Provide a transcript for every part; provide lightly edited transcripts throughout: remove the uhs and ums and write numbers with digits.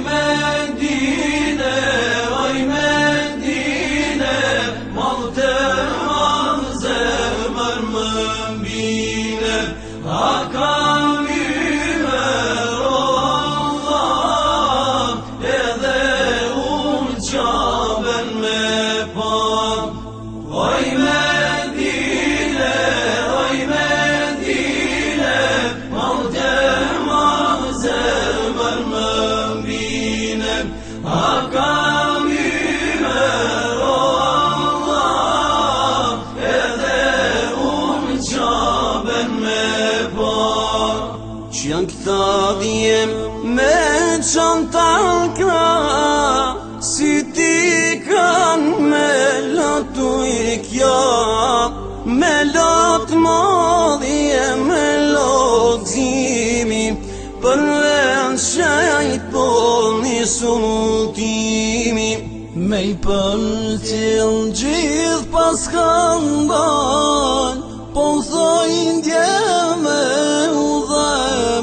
Medine, oj Medine, mall të madh zemër më mbine, a kam hyrë o Allah, edhe unë Qabën me pa. Oj Medine, oj Medine, mall të madh zemër më mbine, a kam hyrë o Allah, edhe unë Qabën me pa. Që janë këta dhijem me qanta kra, si ti kanë me latu i kja, me lot modhje, me lot zimi, për vend shajt po një sultimi, me i përcil gjithë pas skandal, po thojnë djeme u dhe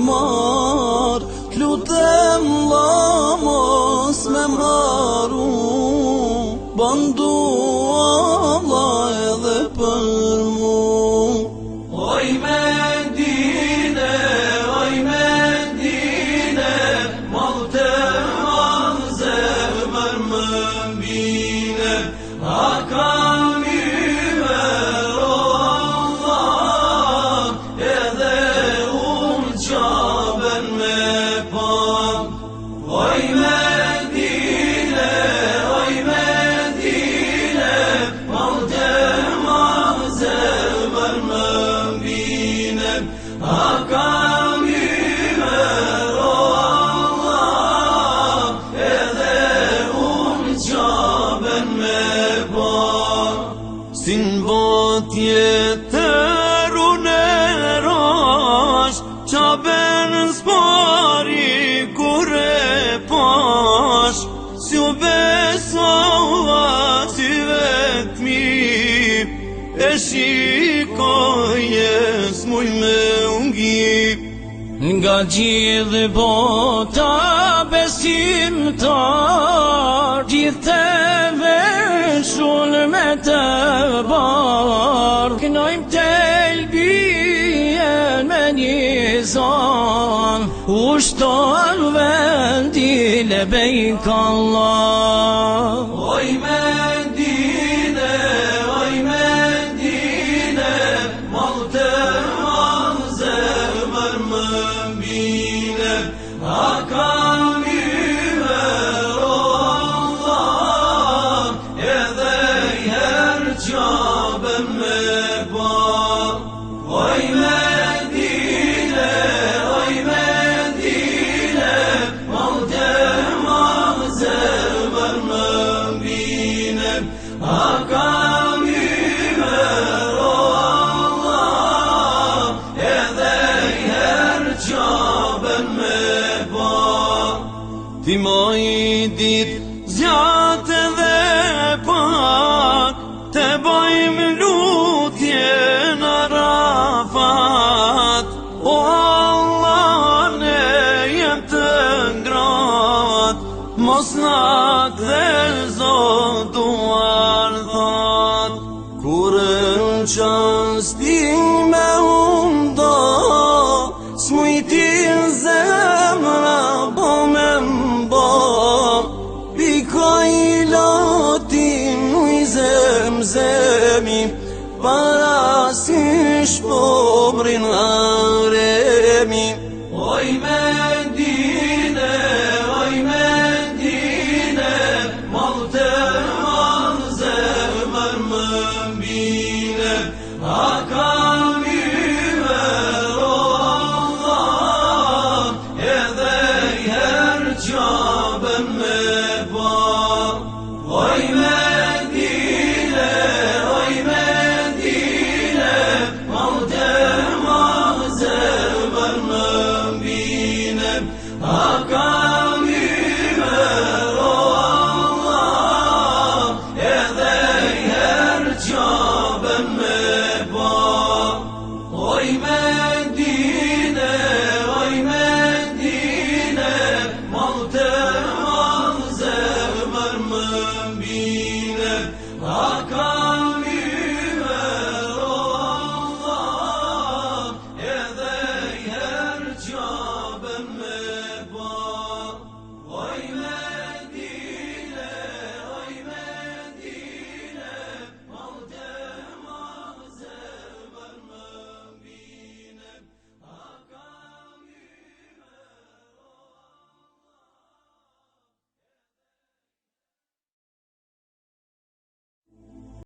mar, t'lutem la mos me mraru, bandu Allah edhe për mu. Oj Medine, oj Medine, mall të madh zemër më mbine, a kam hyrë o Allah, edhe unë Qabën me pa. Oj Medine, oj Medine, mall të madh zemër më mbine, a kam hyrë o Allah, edhe unë Qabën me pa. Si n'bot jetër unë e rash, Qabën s'pari kur e pash, si u besova si vetmi, e shikoje s'muj me ungip. Nga gjithë bota besimtar, gjithë të veshun me të bar, kënojmë të lbijen me një zan, ushtar vendi lebejk Allah. Oj Medine, oj Medine, mall të madh zemër më mbine, a kam hyrë o Allah, edhe herë Qabën me pa. Oj Medine, oj Medine, mall të madh zemër më mbine, a kam hyrë o Allah, edhe herë Qabën me pa. Ti moj dit zjat edhe pak, te bojmë lutje në Arafat, o Allah ne jem të ngrat, mos na kthe Zotu ardhat. Kur në qasti me unda, s'mujtin zemra po me mba, pikoj latin uj zemzemi, para si shpobrin aremi. Oj Medine, oj Medine, mall të madh zemër më mbine, a kam hyrë o Allah, edhe herë Qabën me pa. Oj Medine, oj Medine, mall të madh zemër më mbine, a kam